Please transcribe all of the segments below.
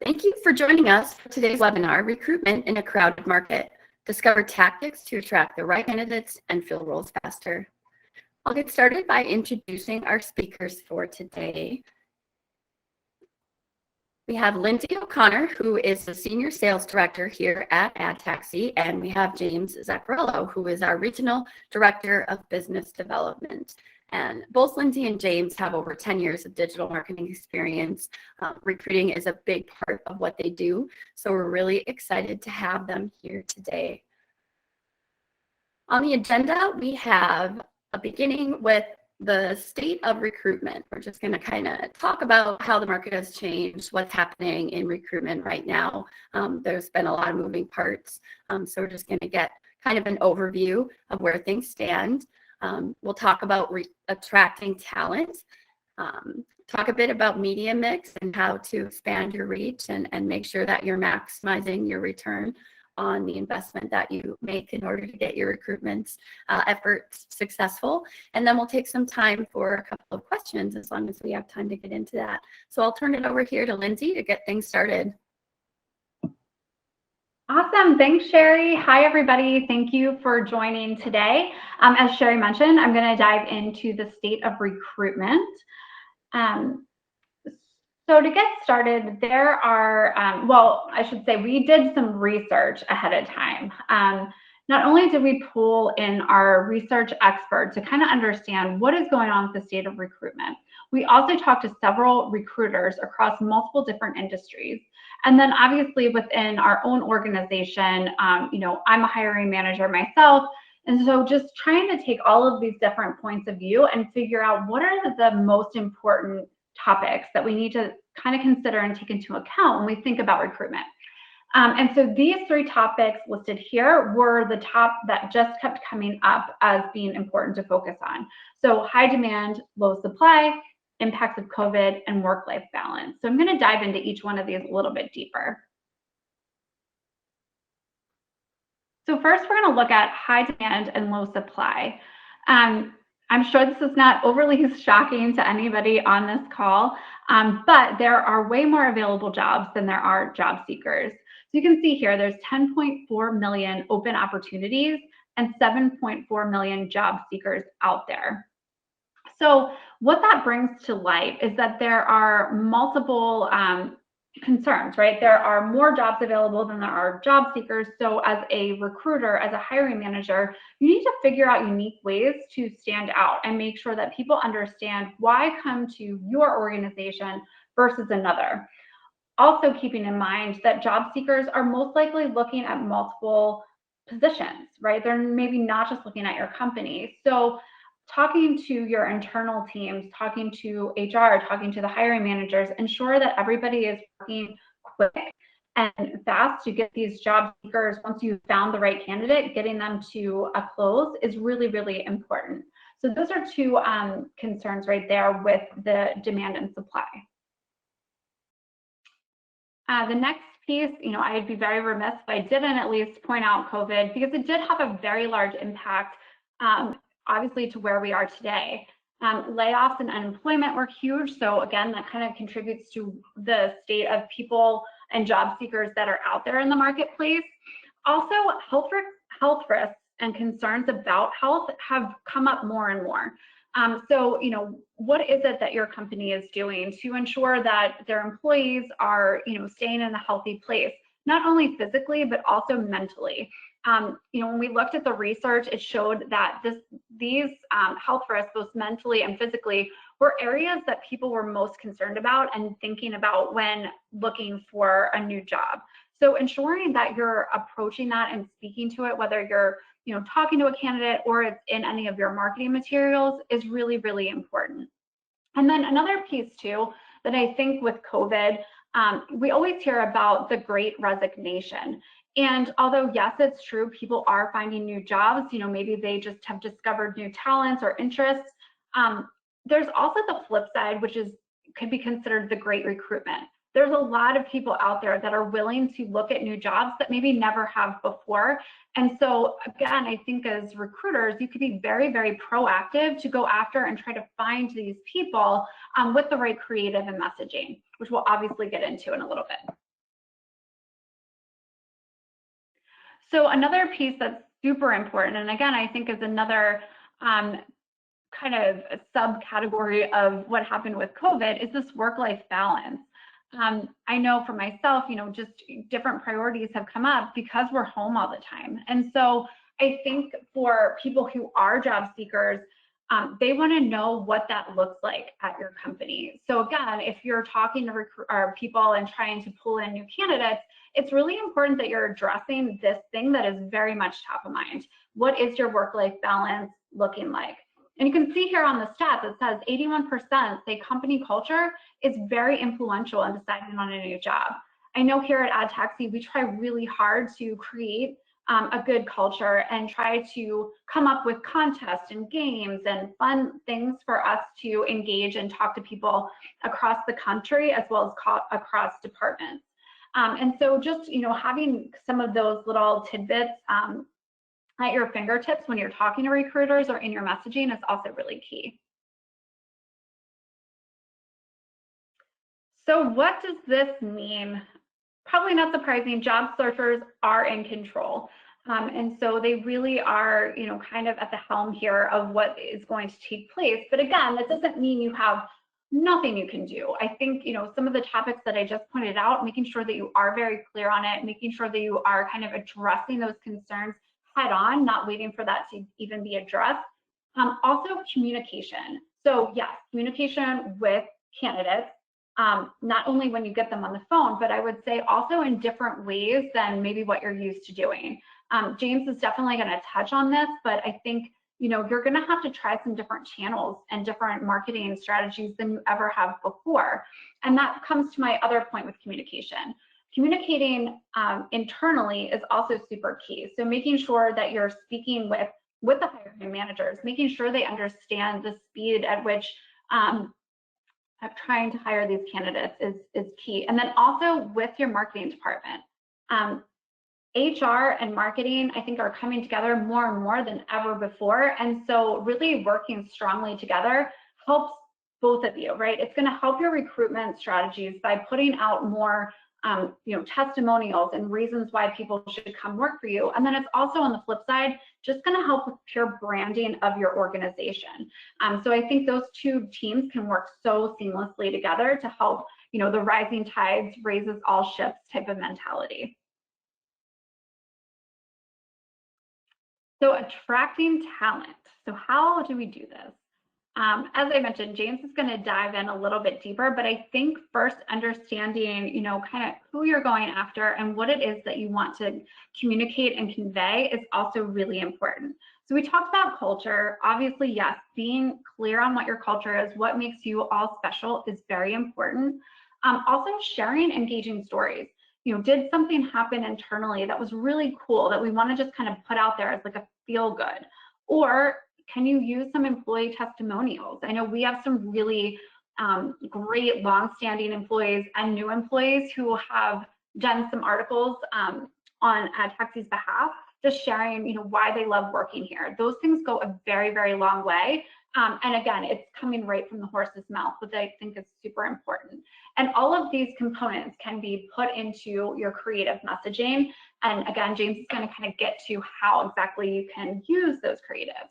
Thank you for joining us for today's webinar, Recruitment in a Crowded Market. Discover tactics to attract the right candidates and fill roles faster. I'll get started by introducing our speakers for today. We have Lindsy O'Connor, who is the Senior Sales Director here at AdTaxi, and we have James Zaccariello, who is our Regional Director of Business Development. And both Lindsy and James have over 10 years of digital marketing experience. Recruiting is a big part of what they do, so we're really excited to have them here today. On the agenda, we have a beginning with the state of recruitment. We're just going to kind of talk about how the market has changed, what's happening in recruitment right now. There's been a lot of moving parts, so we're just going to get kind of an overview of where things stand. We'll talk about attracting talent, talk a bit about media mix and how to expand your reach and make sure that you're maximizing your return on the investment that you make in order to get your recruitment efforts successful. And then we'll take some time for a couple of questions as long as we have time to get into that. So I'll turn it over here to Lindsy to get things started. Awesome. Thanks, Sherry. Hi, everybody. Thank you for joining today. As Sherry mentioned, I'm going to dive into the state of recruitment. So to get started, there are, well, I should say we did some research ahead of time. Not only did we pull in our research expert to kind of understand what is going on with the state of recruitment, we also talked to several recruiters across multiple different industries. And then obviously within our own organization, you know, I'm a hiring manager myself. And so just trying to take all of these different points of view and figure out what are the most important topics that we need to kind of consider and take into account when we think about recruitment. And so these three topics listed here were the top that just kept coming up as being important to focus on. So high demand, low supply, impacts of COVID, and work-life balance. So I'm going to dive into each one of these a little bit deeper. So first, we're going to look at high demand and low supply. I'm sure this is not overly shocking to anybody on this call, but there are way more available jobs than there are job seekers. So you can see here, there's 10.4 million open opportunities and 7.4 million job seekers out there. So what that brings to light is that there are multiple concerns, right? There are more jobs available than there are job seekers. So as a recruiter, as a hiring manager, you need to figure out unique ways to stand out and make sure that people understand why come to your organization versus another. Also keeping in mind that job seekers are most likely looking at multiple positions, right? They're maybe not just looking at your company. So talking to your internal teams, talking to HR, talking to the hiring managers, ensure that everybody is working quick and fast to get these job seekers, once you've found the right candidate, getting them to a close is really, really important. So those are two concerns right there with the demand and supply. The next piece, you know, I'd be very remiss if I didn't at least point out COVID, because it did have a very large impact obviously to where we are today. Layoffs and unemployment were huge. So again, that kind of contributes to the state of people and job seekers that are out there in the marketplace. Also, health risks and concerns about health have come up more and more. So, you know, what is it that your company is doing to ensure that their employees are, you know, staying in a healthy place, not only physically, but also mentally? You know, when we looked at the research, it showed that these health risks, both mentally and physically, were areas that people were most concerned about and thinking about when looking for a new job. So ensuring that you're approaching that and speaking to it, whether you're, you know, talking to a candidate or it's in any of your marketing materials, is really, really important. And then another piece too, that I think with COVID, we always hear about the Great Resignation. And although, yes, it's true, people are finding new jobs, you know, maybe they just have discovered new talents or interests. There's also the flip side, which could be considered the Great Recruitment. There's a lot of people out there that are willing to look at new jobs that maybe never have before. And so again, I think as recruiters, you could be very, very proactive to go after and try to find these people with the right creative and messaging, which we'll obviously get into in a little bit. So another piece that's super important, and again, I think is another kind of a subcategory of what happened with COVID, is this work-life balance. I know for myself, just different priorities have come up because we're home all the time. And so I think for people who are job seekers, they want to know what that looks like at your company. So again, if you're talking to people and trying to pull in new candidates, it's really important that you're addressing this thing that is very much top of mind. What is your work-life balance looking like? And you can see here on the stats, it says 81% say company culture is very influential in deciding on a new job. I know here at AdTaxi, we try really hard to create a good culture and try to come up with contests and games and fun things for us to engage and talk to people across the country as well as across departments. And so just, having some of those little tidbits at your fingertips when you're talking to recruiters or in your messaging is also really key. So what does this mean? Probably not surprising, job searchers are in control. And so they really are, kind of at the helm here of what is going to take place. But again, that doesn't mean you have nothing you can do. I think, some of the topics that I just pointed out, making sure that you are very clear on it, making sure that you are kind of addressing those concerns head on, not waiting for that to even be addressed. Also communication. So yes, communication with candidates, not only when you get them on the phone, but I would say also in different ways than maybe what you're used to doing. James is definitely going to touch on this, but I think, you're going to have to try some different channels and different marketing strategies than you ever have before. And that comes to my other point with communication. Communicating internally is also super key. So making sure that you're speaking with the hiring managers, making sure they understand the speed at which trying to hire these candidates is key. And then also with your marketing department. HR and marketing, I think, are coming together more and more than ever before. And so really working strongly together helps both of you, right? It's going to help your recruitment strategies by putting out more testimonials and reasons why people should come work for you. And then it's also, on the flip side, just going to help with pure branding of your organization. So I think those two teams can work so seamlessly together to help, the rising tides raises all ships type of mentality. So attracting talent. So how do we do this? As I mentioned, James is going to dive in a little bit deeper, but I think first understanding, kind of who you're going after and what it is that you want to communicate and convey is also really important. So we talked about culture. Obviously, yes, being clear on what your culture is, what makes you all special is very important. Also sharing engaging stories. Did something happen internally that was really cool that we want to just kind of put out there as like a feel good? Or can you use some employee testimonials? I know we have some really great longstanding employees and new employees who have done some articles on AdTaxi's behalf, just sharing, why they love working here. Those things go a very, very long way. And again, it's coming right from the horse's mouth, which I think is super important. And all of these components can be put into your creative messaging. And again, James is going to kind of get to how exactly you can use those creatives.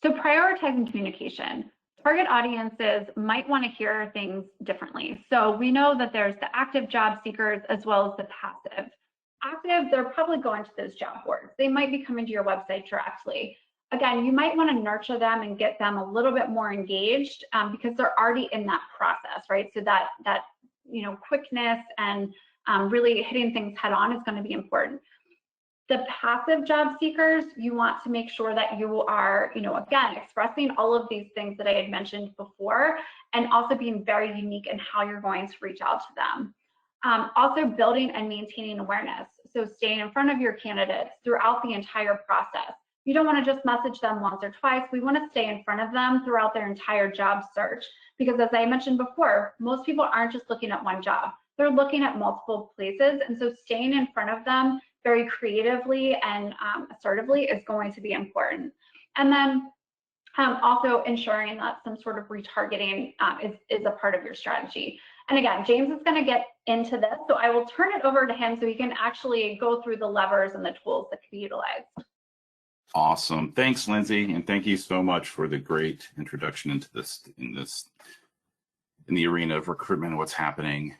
So prioritizing communication. Target audiences might want to hear things differently. So we know that there's the active job seekers as well as the passive. Active, they're probably going to those job boards. They might be coming to your website directly. Again, you might want to nurture them and get them a little bit more engaged because they're already in that process, right? So that quickness and really hitting things head on is going to be important. The passive job seekers, you want to make sure that you are, again, expressing all of these things that I had mentioned before, and also being very unique in how you're going to reach out to them. Also building and maintaining awareness. So staying in front of your candidates throughout the entire process. You don't want to just message them once or twice. We want to stay in front of them throughout their entire job search. Because as I mentioned before, most people aren't just looking at one job. They're looking at multiple places. And so staying in front of them very creatively and assertively is going to be important. And then also ensuring that some sort of retargeting is a part of your strategy. And again, James is going to get into this, so I will turn it over to him so he can actually go through the levers and the tools that can be utilized. Awesome. Thanks, Lindsay, and thank you so much for the great introduction into this in the arena of recruitment and what's happening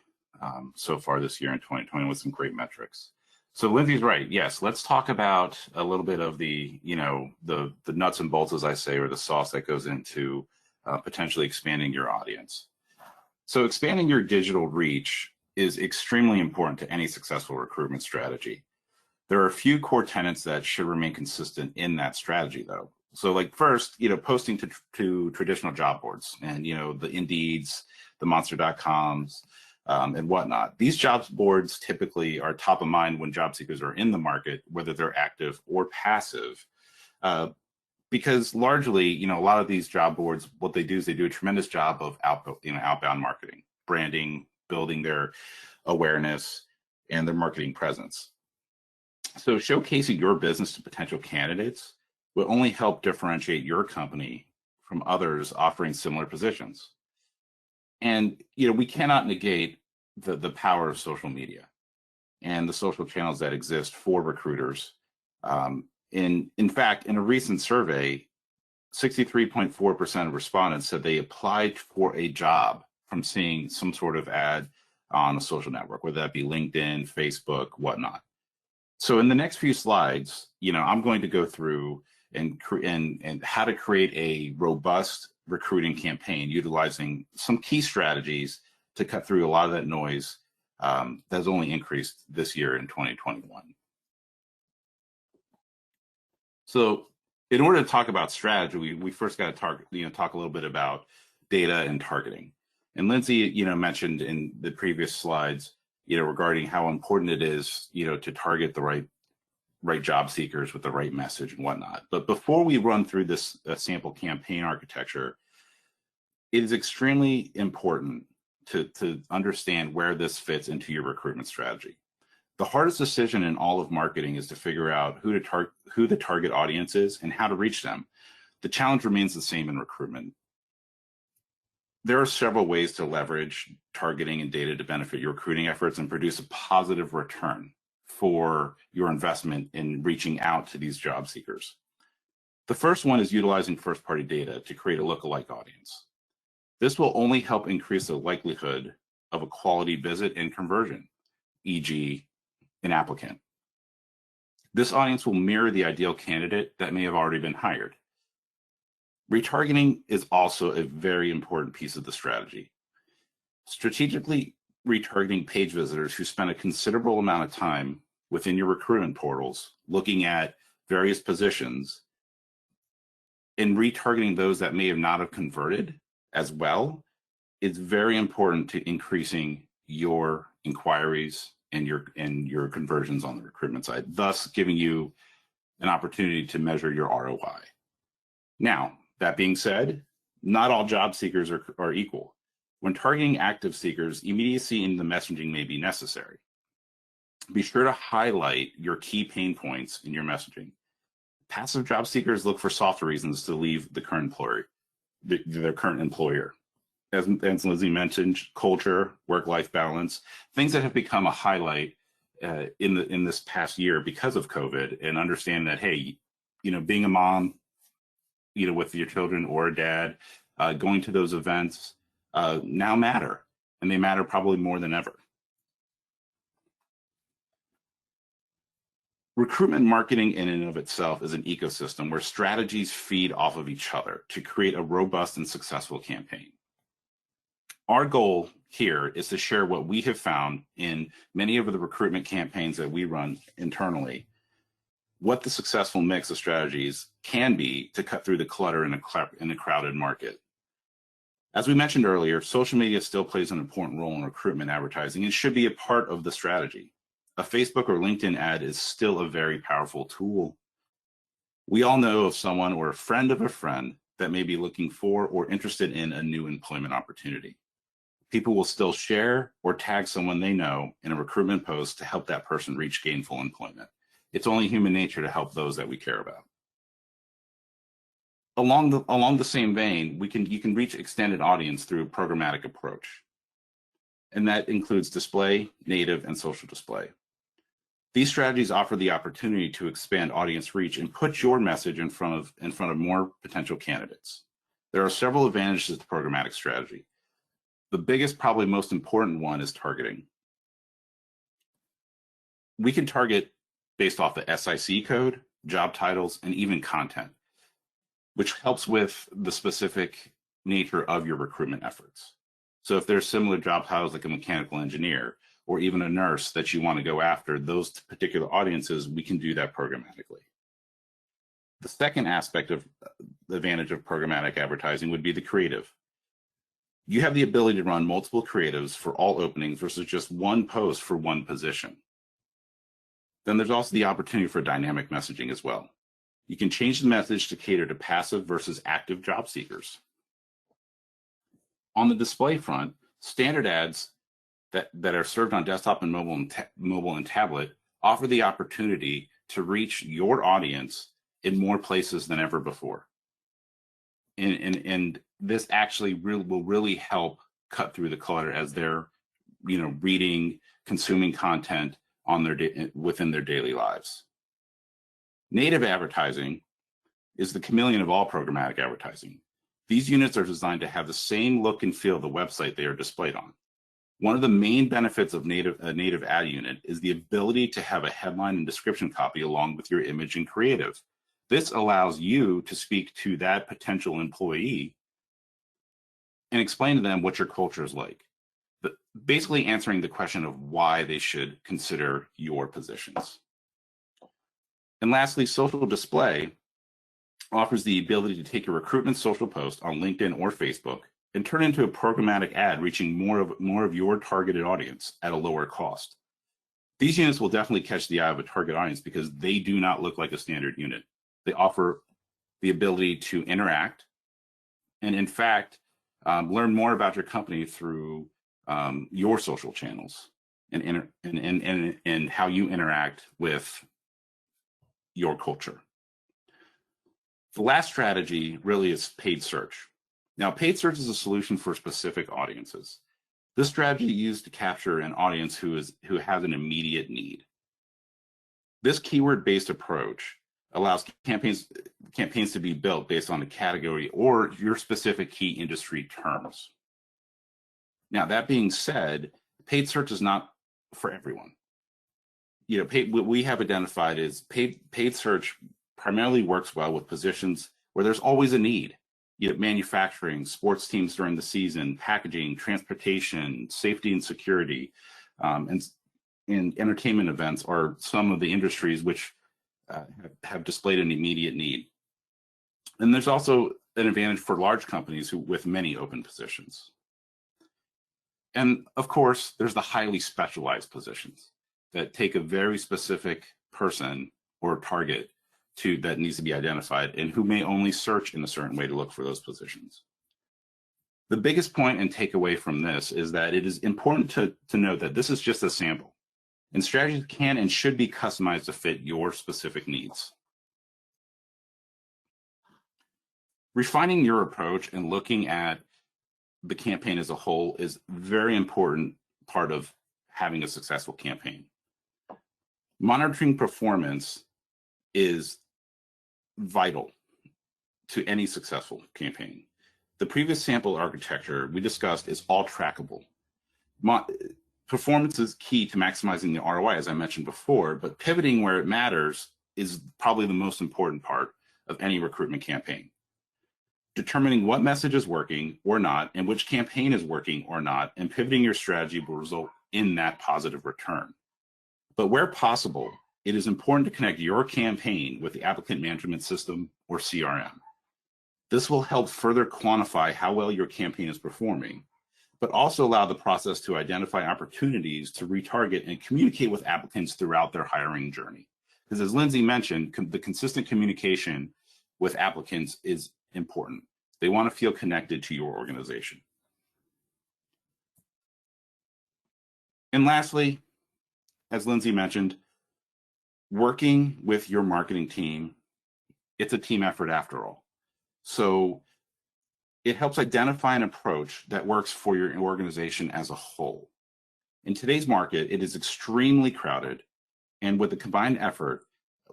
so far this year in 2020 with some great metrics. So Lindsay's right. Yes, let's talk about a little bit of the the nuts and bolts, as I say, or the sauce that goes into potentially expanding your audience. So expanding your digital reach is extremely important to any successful recruitment strategy. There are a few core tenets that should remain consistent in that strategy, though. So, like first, posting to traditional job boards and the Indeeds, the Monster.coms, and whatnot. These jobs boards typically are top of mind when job seekers are in the market, whether they're active or passive, because largely, a lot of these job boards, what they do is they do a tremendous job of outbound marketing, branding, building their awareness and their marketing presence. So showcasing your business to potential candidates will only help differentiate your company from others offering similar positions. And we cannot negate the power of social media and the social channels that exist for recruiters. In fact, in a recent survey, 63.4% of respondents said they applied for a job from seeing some sort of ad on a social network, whether that be LinkedIn, Facebook, whatnot. So in the next few slides, I'm going to go through and how to create a robust recruiting campaign utilizing some key strategies to cut through a lot of that noise that's only increased this year in 2021. So in order to talk about strategy, we first got to talk a little bit about data and targeting. And Lindsay, mentioned in the previous slides, regarding how important it is, to target the right job seekers with the right message and whatnot. But before we run through this sample campaign architecture, it is extremely important to understand where this fits into your recruitment strategy. The hardest decision in all of marketing is to figure out who the target audience is and how to reach them. The challenge remains the same in recruitment. There are several ways to leverage targeting and data to benefit your recruiting efforts and produce a positive return for your investment in reaching out to these job seekers. The first one is utilizing first-party data to create a lookalike audience. This will only help increase the likelihood of a quality visit and conversion, e.g., an applicant. This audience will mirror the ideal candidate that may have already been hired. Retargeting is also a very important piece of the strategy. Strategically retargeting page visitors who spend a considerable amount of time within your recruitment portals looking at various positions and retargeting those that may have not have converted as well is very important to increasing your inquiries and your conversions on the recruitment side, thus giving you an opportunity to measure your ROI. Now, that being said, not all job seekers are equal. When targeting active seekers, immediacy in the messaging may be necessary. Be sure to highlight your key pain points in your messaging. Passive job seekers look for softer reasons to leave the current employer, their current employer. As Lindsay mentioned, culture, work-life balance, things that have become a highlight in this past year because of COVID, and understand that, hey, being a mom, with your children or a dad, going to those events now matter, and they matter probably more than ever. Recruitment marketing in and of itself is an ecosystem where strategies feed off of each other to create a robust and successful campaign. Our goal here is to share what we have found in many of the recruitment campaigns that we run internally, what the successful mix of strategies can be to cut through the clutter in a crowded market. As we mentioned earlier, social media still plays an important role in recruitment advertising and should be a part of the strategy. A Facebook or LinkedIn ad is still a very powerful tool. We all know of someone or a friend of a friend that may be looking for or interested in a new employment opportunity. People will still share or tag someone they know in a recruitment post to help that person reach gainful employment. It's only human nature to help those that we care about. Along the same vein, you can reach extended audience through a programmatic approach. and that includes display, native, and social display. These strategies offer the opportunity to expand audience reach and put your message in front of more potential candidates. There are several advantages to programmatic strategy. The biggest, probably most important one, is targeting. We can target based off the SIC code, job titles, and even content, which helps with the specific nature of your recruitment efforts. So if there's similar job titles like a mechanical engineer or even a nurse that you want to go after, those particular audiences, we can do that programmatically. The second aspect of the advantage of programmatic advertising would be the creative. You have the ability to run multiple creatives for all openings versus just one post for one position. Then there's also the opportunity for dynamic messaging as well. You can change the message to cater to passive versus active job seekers. On the display front, standard ads that are served on desktop and mobile and tablet offer the opportunity to reach your audience in more places than ever before. And this actually will really help cut through the clutter as they're reading, consuming content on within their daily lives. Native advertising is the chameleon of all programmatic advertising. These units are designed to have the same look and feel of the website they are displayed on. One of the main benefits of a native ad unit is the ability to have a headline and description copy along with your image and creative. This allows you to speak to that potential employee and explain to them what your culture is like, but basically answering the question of why they should consider your positions. And lastly, social display offers the ability to take a recruitment social post on LinkedIn or Facebook and turn into a programmatic ad reaching more of your targeted audience at a lower cost. These units will definitely catch the eye of a target audience because they do not look like a standard unit. They offer the ability to interact and, in fact, learn more about your company through your social channels and how you interact with your culture. The last strategy really is paid search. Now, paid search is a solution for specific audiences. This strategy is used to capture an audience who has an immediate need. This keyword-based approach allows campaigns to be built based on a category or your specific key industry terms. Now, that being said, paid search is not for everyone. What we have identified is paid search primarily works well with positions where there's always a need. Manufacturing, sports teams during the season, packaging, transportation, safety and security, and entertainment events are some of the industries which have displayed an immediate need. And there's also an advantage for large companies with many open positions. And of course, there's the highly specialized positions that take a very specific person or target that needs to be identified and who may only search in a certain way to look for those positions. The biggest point and takeaway from this is that it is important to note that this is just a sample, and strategies can and should be customized to fit your specific needs. Refining your approach and looking at the campaign as a whole is a very important part of having a successful campaign. Monitoring performance is vital to any successful campaign. The previous sample architecture we discussed is all trackable. Performance is key to maximizing the ROI, as I mentioned before, but pivoting where it matters is probably the most important part of any recruitment campaign. Determining what message is working or not and which campaign is working or not, and pivoting your strategy will result in that positive return. But where possible, it is important to connect your campaign with the applicant management system or CRM. This will help further quantify how well your campaign is performing, but also allow the process to identify opportunities to retarget and communicate with applicants throughout their hiring journey. Because as Lindsay mentioned, the consistent communication with applicants is important. They want to feel connected to your organization. And lastly, as Lindsay mentioned, working with your marketing team, it's a team effort after all. So it helps identify an approach that works for your organization as a whole. In today's market, it is extremely crowded, and with the combined effort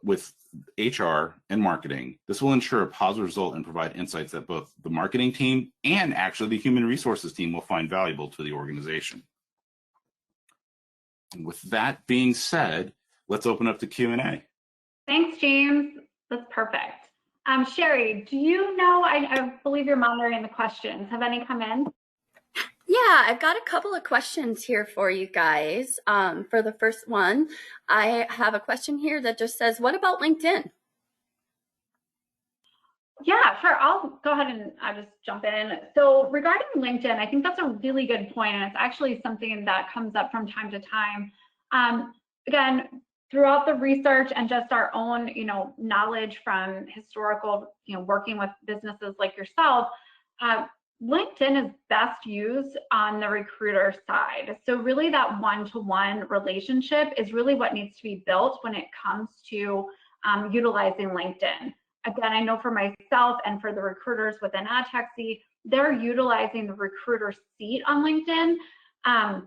with HR and marketing, this will ensure a positive result and provide insights that both the marketing team and actually the human resources team will find valuable to the organization. And with that being said, let's open up to Q&A. Thanks, James. That's perfect. Sherry, do you know, I believe you're monitoring the questions. Have any come in? Yeah, I've got a couple of questions here for you guys. For the first one, I have a question here that just says, what about LinkedIn? Yeah, sure. I'll go ahead and I'll just jump in. So regarding LinkedIn, I think that's a really good point, and it's actually something that comes up from time to time. Again, throughout the research and just our own, knowledge from historical, working with businesses like yourself, LinkedIn is best used on the recruiter side. So really that one-to-one relationship is really what needs to be built when it comes to utilizing LinkedIn. Again, I know for myself and for the recruiters within AdTaxi, they're utilizing the recruiter seat on LinkedIn.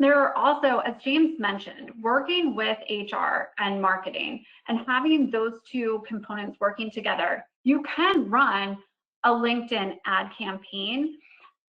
There are also, as James mentioned, working with HR and marketing and having those two components working together. You can run a LinkedIn ad campaign.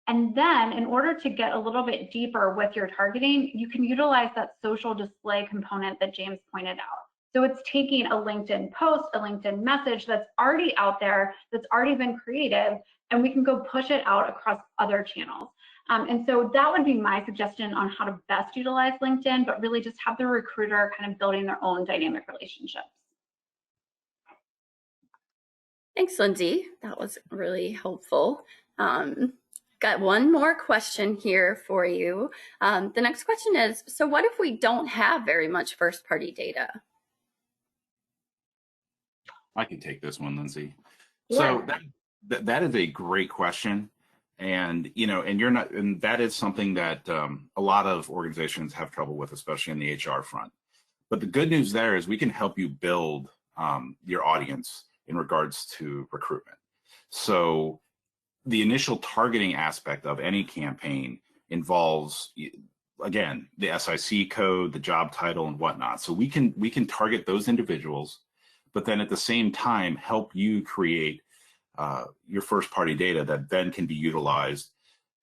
And then in order to get a little bit deeper with your targeting, you can utilize that social display component that James pointed out. So it's taking a LinkedIn post, a LinkedIn message that's already out there, that's already been created, and we can go push it out across other channels. And so that would be my suggestion on how to best utilize LinkedIn, but really just have the recruiter kind of building their own dynamic relationships. Thanks, Lindsay. That was really helpful. Got one more question here for you. The next question is, so what if we don't have very much first-party data? I can take this one, Lindsay. Yeah. So that is a great question. And, and that is something that a lot of organizations have trouble with, especially in the HR front. But the good news there is we can help you build your audience in regards to recruitment. So the initial targeting aspect of any campaign involves, again, the SIC code, the job title, and whatnot. So we can target those individuals, but then at the same time help you create your first party data that then can be utilized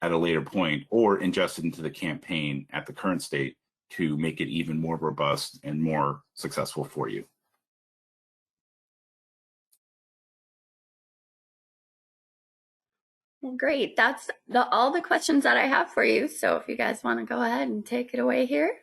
at a later point or ingested into the campaign at the current state to make it even more robust and more successful for you. Well, great. That's all the questions that I have for you. So if you guys want to go ahead and take it away here.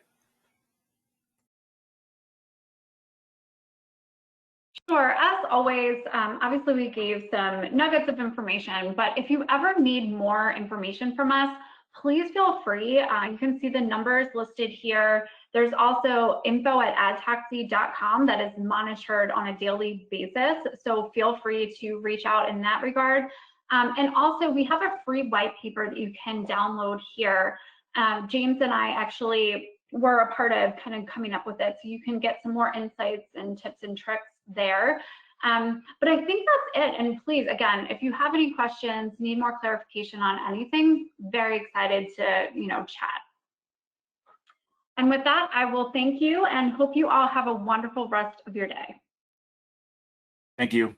Sure. As always, obviously we gave some nuggets of information, but if you ever need more information from us, please feel free. You can see the numbers listed here. There's also info@adtaxi.com that is monitored on a daily basis. So feel free to reach out in that regard. And also we have a free white paper that you can download here. James and I actually were a part of kind of coming up with it. So you can get some more insights and tips and tricks there. But I think that's it. And please, again, if you have any questions, need more clarification on anything, very excited to, chat. And with that, I will thank you and hope you all have a wonderful rest of your day. Thank you.